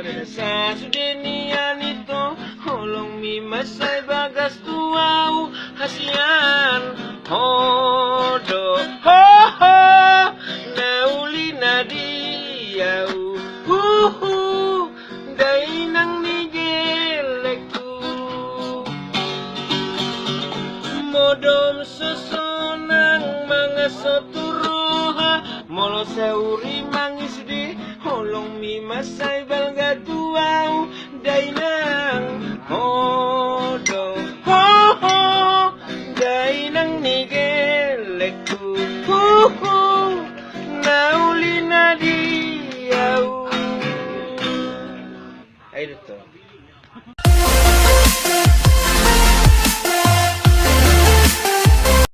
Sasude nian itu Holongmi massai bagas tuau hasian Modom Nauli nadiau huhu Dainang nigellenghu Modom sonang Mangan roha Molo hurimangi sude Holongmi massai balga tuau Dainang Modom hoHoo Dainang nigellenghu huhu